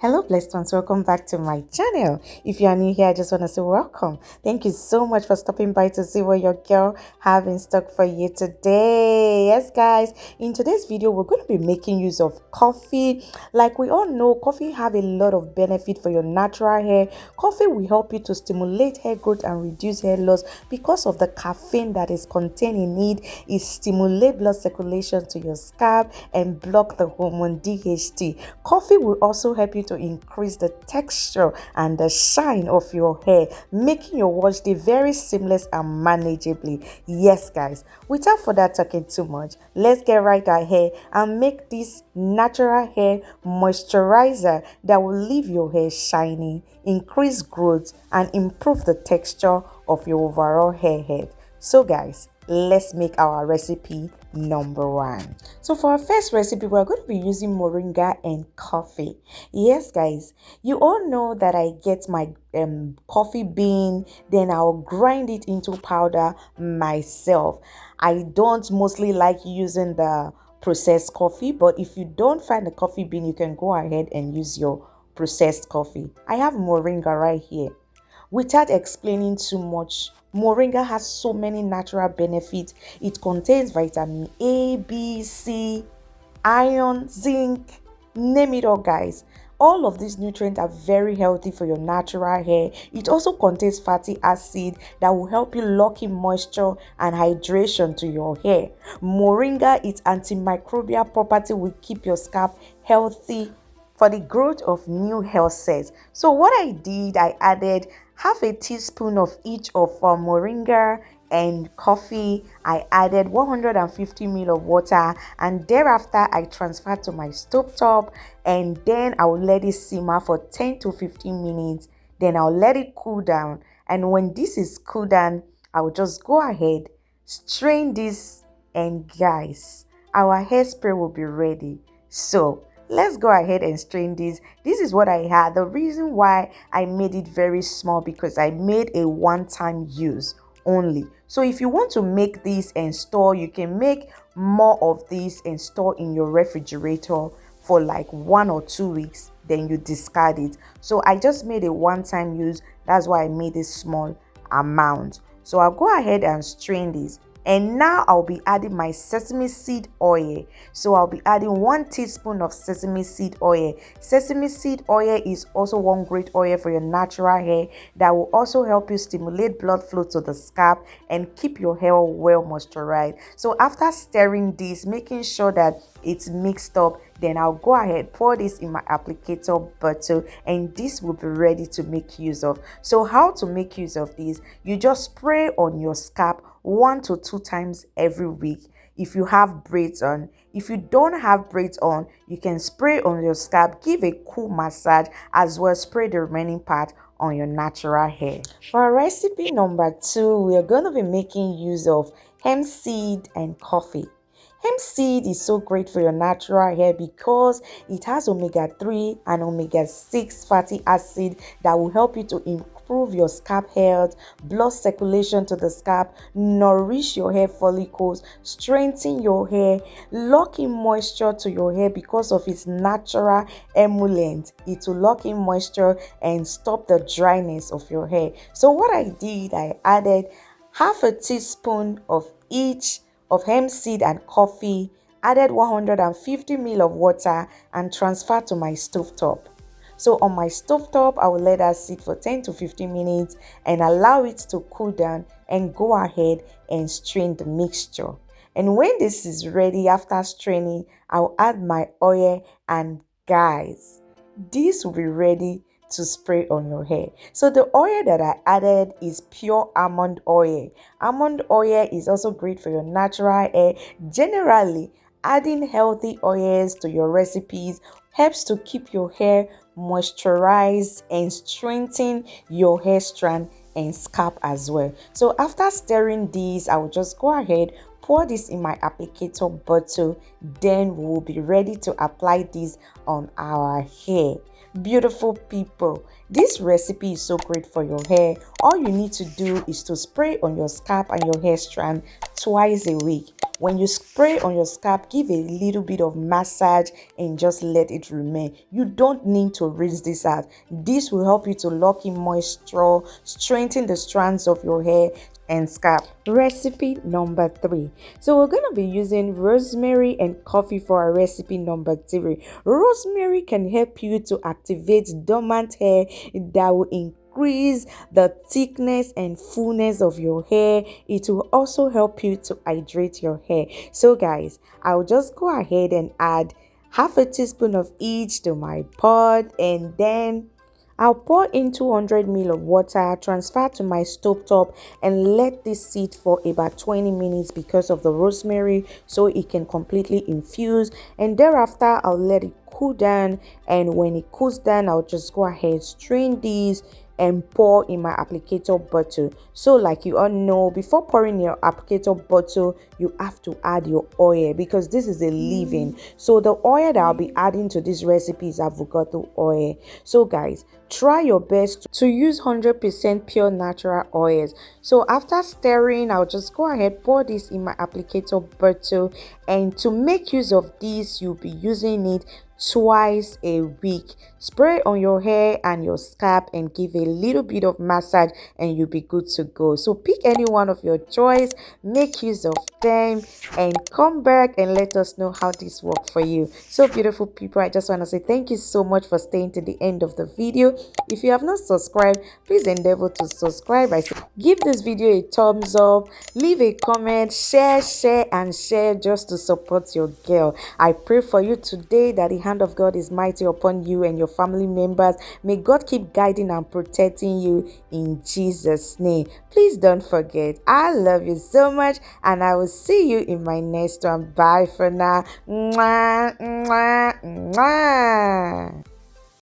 Hello, blessed ones. Welcome back to my channel. If you are new here, I just want to say welcome. Thank you so much for stopping by to see what your girl have in stock for you today. Yes, guys, in today's video, we're going to be making use of coffee. Like we all know, coffee have a lot of benefit for your natural hair. Coffee will help you to stimulate hair growth and reduce hair loss because of the caffeine that is contained in it. It stimulates blood circulation to your scalp and block the hormone DHT. Coffee will also help you to increase the texture and the shine of your hair, making your wash day very seamless and manageably. Yes, guys, without further talking too much, let's get right ahead and make this natural hair moisturizer that will leave your hair shiny, increase growth, and improve the texture of your overall hair head. So guys, let's make our recipe number one. So for our first recipe, we're going to be using moringa and coffee. Yes, guys, you all know that I get my coffee bean, then I'll grind it into powder myself. I don't mostly like using the processed coffee, but if you don't find the coffee bean, you can go ahead and use your processed coffee. I have moringa right here. Without explaining too much, moringa has so many natural benefits. It contains vitamin A, B, C, iron, zinc, name it all, guys. All of these nutrients are very healthy for your natural hair. It also contains fatty acid that will help you lock in moisture and hydration to your hair. Moringa, its antimicrobial property will keep your scalp healthy for the growth of new hair cells. So what I did, I added half a teaspoon of each of moringa and coffee. I added 150 ml of water, and thereafter I transferred to my stove top, and then I will let it simmer for 10 to 15 minutes. Then I'll let it cool down, and when this is cool down, I will just go ahead, strain this, and guys, our hairspray will be ready. So let's go ahead and strain this. This is what I had. The reason why I made it very small, because I made a one-time use only. So if you want to make this and store, you can make more of this and store in your refrigerator for like 1 or 2 weeks, then you discard it. So I just made a one-time use. That's why I made a small amount. So I'll go ahead and strain this. And now I'll be adding my sesame seed oil. So I'll be adding 1 teaspoon of sesame seed oil. Sesame seed oil is also one great oil for your natural hair that will also help you stimulate blood flow to the scalp and keep your hair well moisturized. So after stirring this, making sure that it's mixed up, then I'll go ahead, pour this in my applicator bottle, and this will be ready to make use of. So how to make use of this? You just spray on your scalp 1 to 2 times every week if you have braids on. If you don't have braids on, you can spray on your scalp, give a cool massage, as well spray the remaining part on your natural hair. For our recipe number 2, we are going to be making use of hemp seed and coffee. Hemp seed is so great for your natural hair because it has omega-3 and omega-6 fatty acid that will help you to improve your scalp health, blood circulation to the scalp, nourish your hair follicles, strengthen your hair, lock in moisture to your hair because of its natural emollient. It will lock in moisture and stop the dryness of your hair. So what I did, I added half a teaspoon of each of hemp seed and coffee, added 150 ml of water, and transferred to my stove top. So on my stove top, I will let that sit for 10 to 15 minutes and allow it to cool down, and go ahead and strain the mixture. And when this is ready, after straining, I'll add my oil, and guys, this will be ready to spray on your hair. So the oil that I added is pure almond oil. Almond oil is also great for your natural hair. Generally, adding healthy oils to your recipes helps to keep your hair moisturized and strengthen your hair strand and scalp as well. So after stirring this, I will just go ahead, pour this in my applicator bottle, then we will be ready to apply this on our hair. Beautiful people, this recipe is so great for your hair. All you need to do is to spray on your scalp and your hair strand twice a week. When you spray on your scalp, give a little bit of massage and just let it remain. You don't need to rinse this out. This will help you to lock in moisture, strengthen the strands of your hair and scalp. Recipe number 3. So we're going to be using rosemary and coffee for our recipe number 3. Rosemary can help you to activate dormant hair that will increase the thickness and fullness of your hair. It will also help you to hydrate your hair. So guys, I'll just go ahead and add half a teaspoon of each to my pot, and then I'll pour in 200 ml of water, transfer to my stove top, and let this sit for about 20 minutes because of the rosemary, so it can completely infuse. And thereafter, I'll let it cool down, and when it cools down, I'll just go ahead, strain these and pour in my applicator bottle. So like you all know, before pouring your applicator bottle, you have to add your oil, because this is a leave-in. So the oil that I'll be adding to this recipe is avocado oil. So guys, try your best to use 100% pure natural oils. So after stirring, I'll just go ahead, pour this in my applicator bottle, and to make use of this, you'll be using it twice a week. Spray on your hair and your scalp and give a little bit of massage, and you'll be good to go. So pick any one of your choice, make use of them, and come back and let us know how this worked for you. So beautiful people, I just want to say thank you so much for staying to the end of the video. If you have not subscribed, please endeavor to subscribe. I say give this video a thumbs up, leave a comment, share and share, just to support your girl. I pray for you today that the hand of God is mighty upon you and your family members. May God keep guiding and protecting you in Jesus' name. Please don't forget, I love you so much, and I will see you in my next one. Bye for now. Mwah, mwah, mwah.